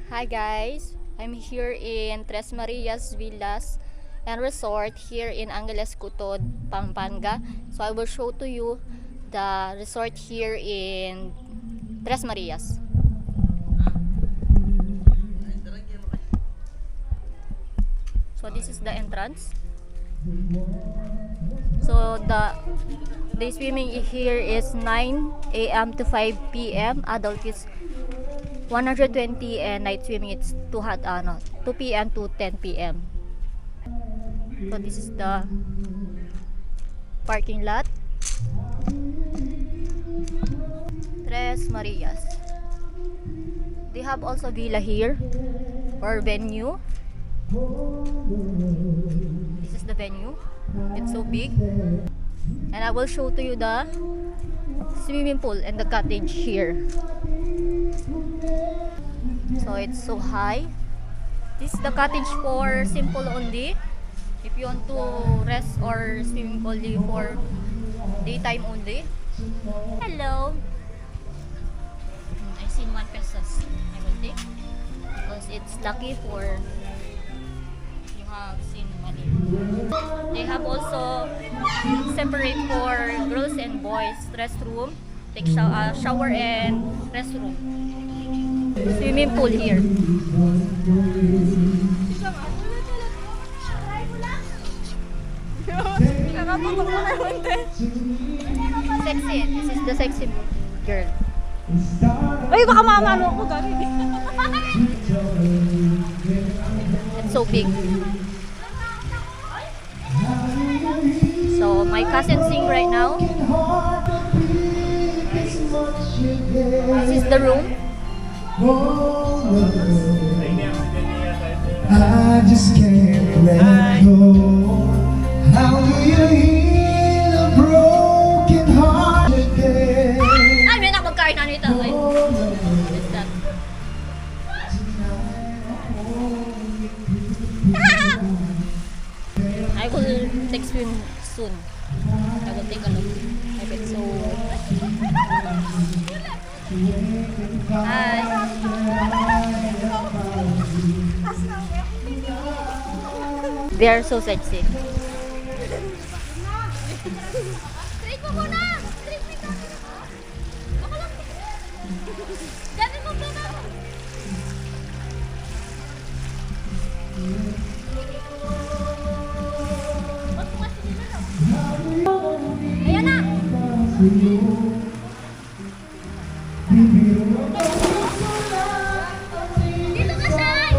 Hi guys, I'm here in Tres Marias Villas and Resort here in Angeles Cutod, Pampanga. So I will show to you the resort here in Tres Marias. So this is the entrance. So the swimming here is 9 a.m. to 5 p.m. Adult is 120 and night swimming it's 2 p.m. to 10 p.m. So this is the parking lot. Tres Marias. They have also villa here or venue. This is the venue. It's so big. And I will show to you the swimming pool and the cottage here. So it's so high. This is the cottage for simple only. If you want to rest or swim only for daytime only. Hello. I see 1 pesos. I will take because it's lucky for you have seen money. They have also separate for girls and boys restroom. Take shower and restroom. Swimming pool here. Sexy. This is the sexy girl. Ay, baka mamano ako gano'n. It's so big. So my cousin sing right now. This is the room. I just can't let go. How do you heal a broken heart again? Ay, may nakapagkain na nito. Ay, what's that? I will text you soon. I will take a look. I bet so. Hi. They are so sexy. Straight mo muna! Straight mo ito! Baka lang! Dami mo muna! Ayan na! Dito ka, Shai!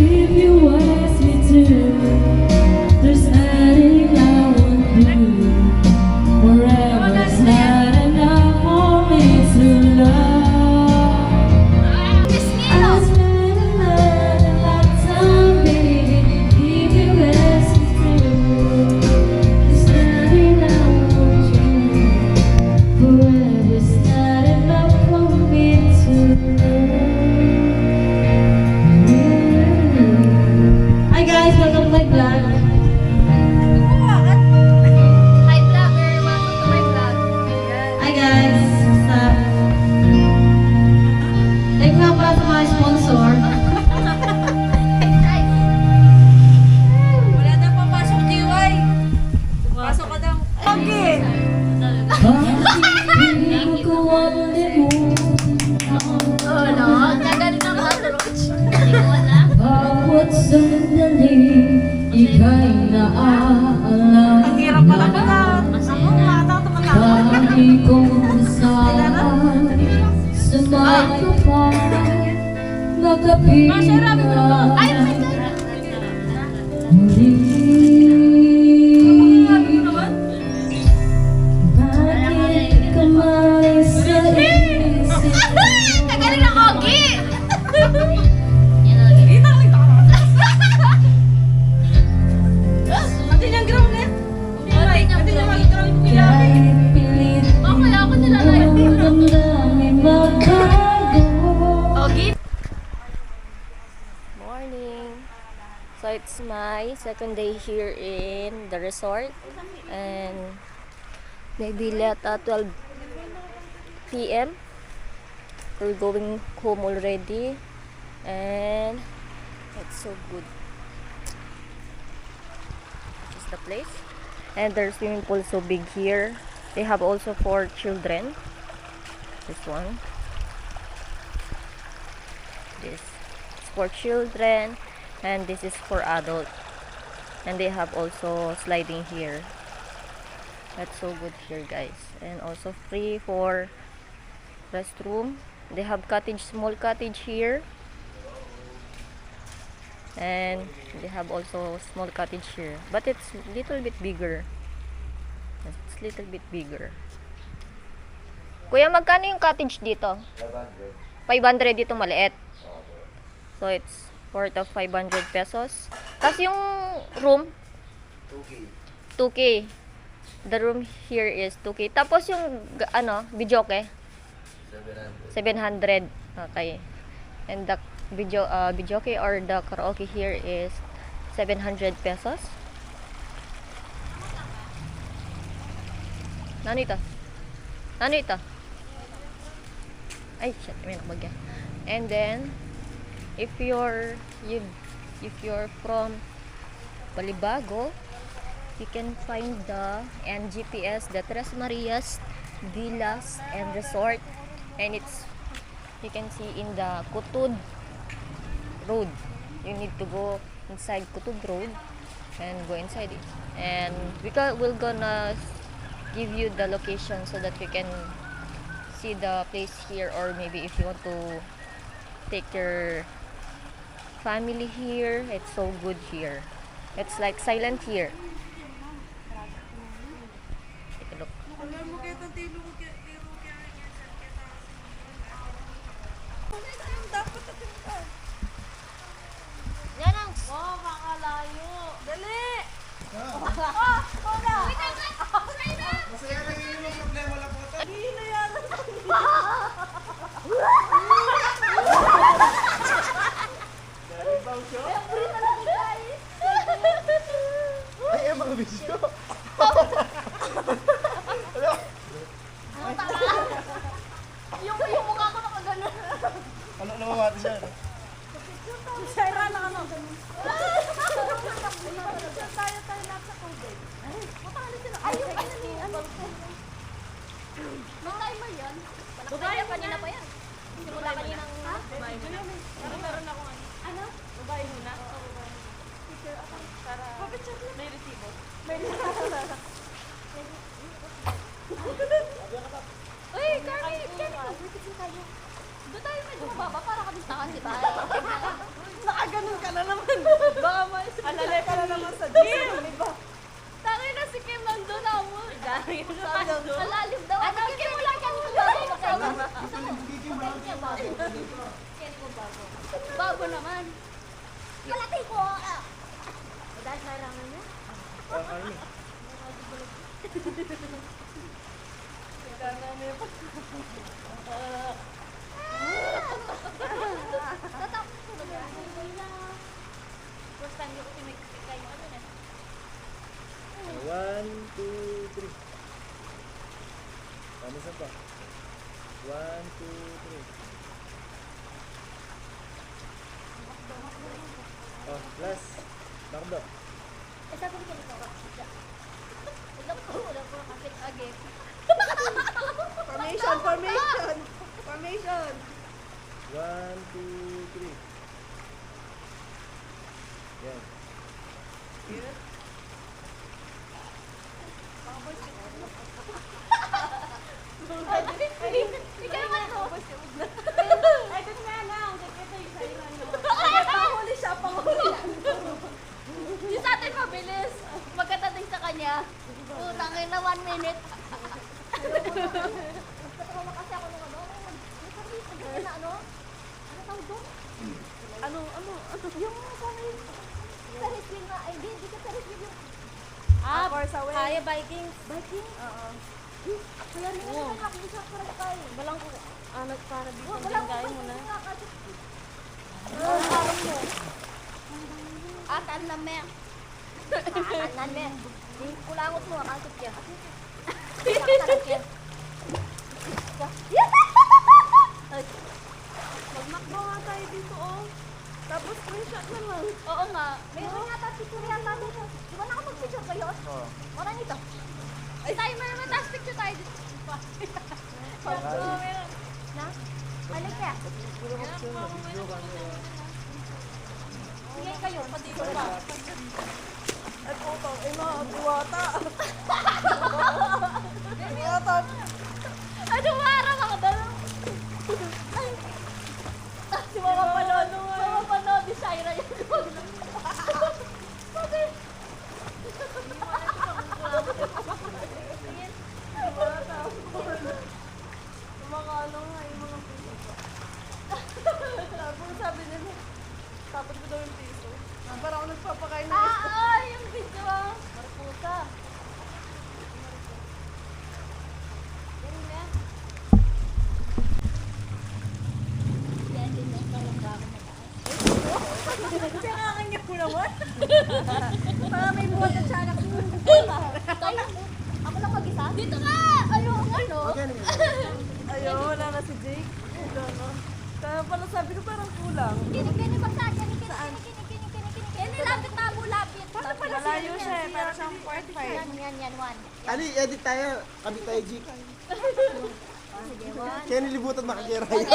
If you ask me to, there's nothing I won't do. Forever's not enough for me to love. I spend a lifetime, baby. If you ask me to, there's nothing I won't do. Forever's not enough for me to love. Hi guys, welcome to my vlog. Hi vlogger! Welcome to my vlog. Hi guys, what's up? Thank you nga pala sa mga sponsor. Wala na papasok, GY. Pasok ka daw. Okay. Bakit ko ulit mo? Oh no, gagaling ako sa watch. Hindi ko alam. Bawat sandali, ika'y naaalam. Ang hirap pala na. Dami kong nasahan, sumay ka pa, nakapitan. Muli. Bakit ka malis sa isip? Gagaling ako, Gi! Ate niyang ground eh. Ate niyang ground. Kahit pilit Kaya ako nilalay. mo It's my second day here in the resort, and maybe late at 12 p.m. We're going home already, and it's so good. This is the place, and there's swimming pool so big here. They have also for children. This one. This is for children, and this is for adult. And they have also sliding here. That's so good here, guys. And also free for restroom. They have cottage, small cottage here. And they have also small cottage here. But it's little bit bigger. It's little bit bigger. Kuya, magkano yung cottage dito? 500 dito maliit. So it's worth of 500 pesos. Tapos yung room 2K. The room here is 2K. Tapos yung videoke 700. Okay. And the videoke or the karaoke here is 700 pesos. Ano ito? Ay, shit, may nakabagya. And then if you're from Balibago, you can find the NGPS, the Tres Marias Villas and Resort, and it's, you can see in the Kutud Road. You need to go inside Kutud Road and go inside it, and we're gonna give you the location so that you can see the place here, or maybe if you want to take your family here, it's so good here. It's like silent here. Take a look. Yan ang makalayo. Dali! Masaya na yun yung problema lang po. Ay, mga bisyo. Yung mukha ko nakaganon. Ano namamati siya? Sira na ano. Tayo lahat sa tubig. Matalo sila. Ay, yung ano. May timer yan. Babae kanina pa yan. Simula kaninang babae muna. Meron ako ano? Babae muna. Picture ako. Para may resibo. Uy, Carmi! Picture tayo. Doon tayo medyo mababa para kami sa kasi tayo. Nakaganon ka na naman. Baka alalay ka na naman sa Diyos. Tangay na si Kim nandun ako. Malalim daw. Ano, Kim wala ka nung bago naman. Malati ko. Dahil kailangan niya? Kailangan niya pa. First time yung kumikita kayo ano na. 1, 2, 3. Ano sa pa? 1, 2, 3. Oh, last. Nakdo. Sabi ko dito. Wala po kakit agip. Formation. 1, 2, 3. Yan. Ikaw naman to. Ay, dun nga lang. Ito yung sa'yo na ano. Panghuli siya. Yung sa atin mabilis. Magkatating sa kanya. Tangin na 1 minute. Nagkatawa kasi ako nung ano. May na ano? Ano tawag doon? Ano? Yung Ferris wheel nga. Ay, hindi ka Ferris wheel yung... Force away. Kaya biking? Oo. Kaya rin naman natin siya para kayo. Walang ko. Para dito. Walang kayo mo na. Parang mo. Atan na mer. Atan na mer. Di kulangot mo, akasot ka. Akasot ka. Magmakbo nga tayo dito, oh. Tapos screenshot naman. Oo nga. Meron nga tayo picture yata dito. Di ba nakapag-picture kayo? Oo. Wala nito. Ay, tayo meron tayo picture tayo dito. Meron. Na? Alik ka. Sige kayo, pati-picture pa. Ay, putang ina, diwata. Diwata. Ano mara mga dalaw? Si Mama Panod. Mama Panod, di Shaira yun. Bakit? Mga ano nga, yung mga piso. Tapos sabi nila, tapos ko daw yung piso. Parang ako nagpapakain na ito. Yung video ah. Marpusa. Yan na. Yan din ang kalabang Pinakakingit ko naman. Parang may buhat at siya Tayo, ako lang mag-isa? Dito ka! Ayun, ano? Ayun, wala na si Jake. Wala na. Kaya pala sabi ko parang kulang. Kinig-kinig basta. Kinig-kinig. Lapit na mo, lapit. Malayo siya eh, parang siyang 45. Yan, one. Ali, edit tayo. Kami tayo, G. Sige, one. Kaya nilibutan makakira Okay, yun.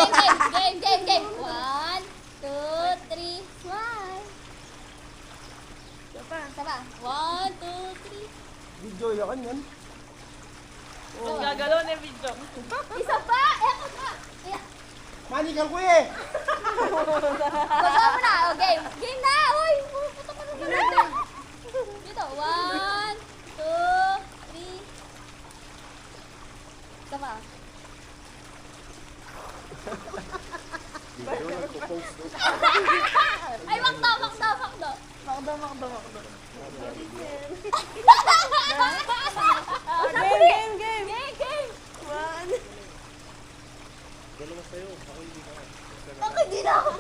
game. 1, 2, 3, smile. Saba. 1, 2, 3. Video yakan yan. Gagalaw na yung video. Isa pa! Eto pa! Yeah. Manikal ko eh. Bagawa mo na. O, game. Game na! Uy! Puta ka na. Dito. 1, 2, 3. Saba. Ay, makdo. Game! Game! One. Ako di na ako.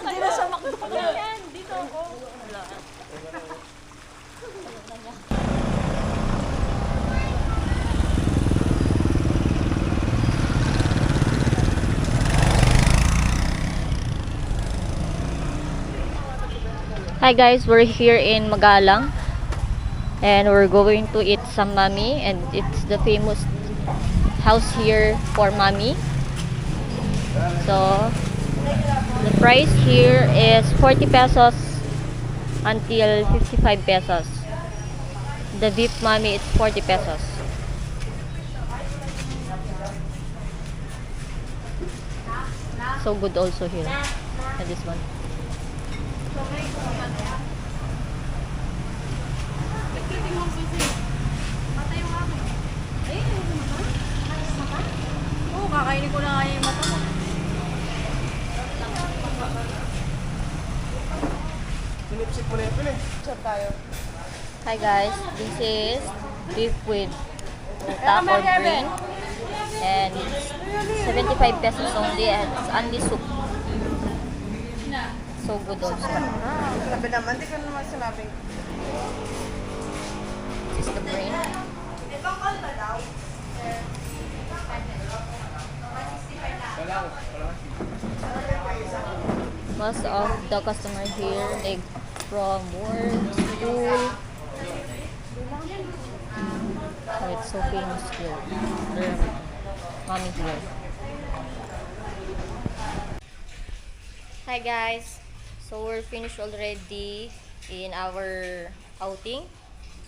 Hindi na siya makdo. Yan, dito ako. Hi guys, we're here in Magalang and we're going to eat some mami, and it's the famous house here for mami. So the price here is 40 pesos until 55 pesos. The beef mami is 40 pesos. So good also here. And this one. Oo, kakainin ko na nga yung mata mo. Sinipsip mo na yun eh. Chat tayo. Hi guys, this is beef with taco green, and it's 75 pesos only, and it's only soup. So good also. Sabi naman, di ka naman sinabing. This is the brain. Most of the customer here, they from work, school. So it's so famous here. Their mommy here. Hi guys. So we're finished already in our outing.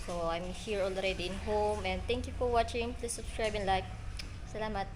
So I'm here already in home, and thank you for watching. Please subscribe and like. Salamat.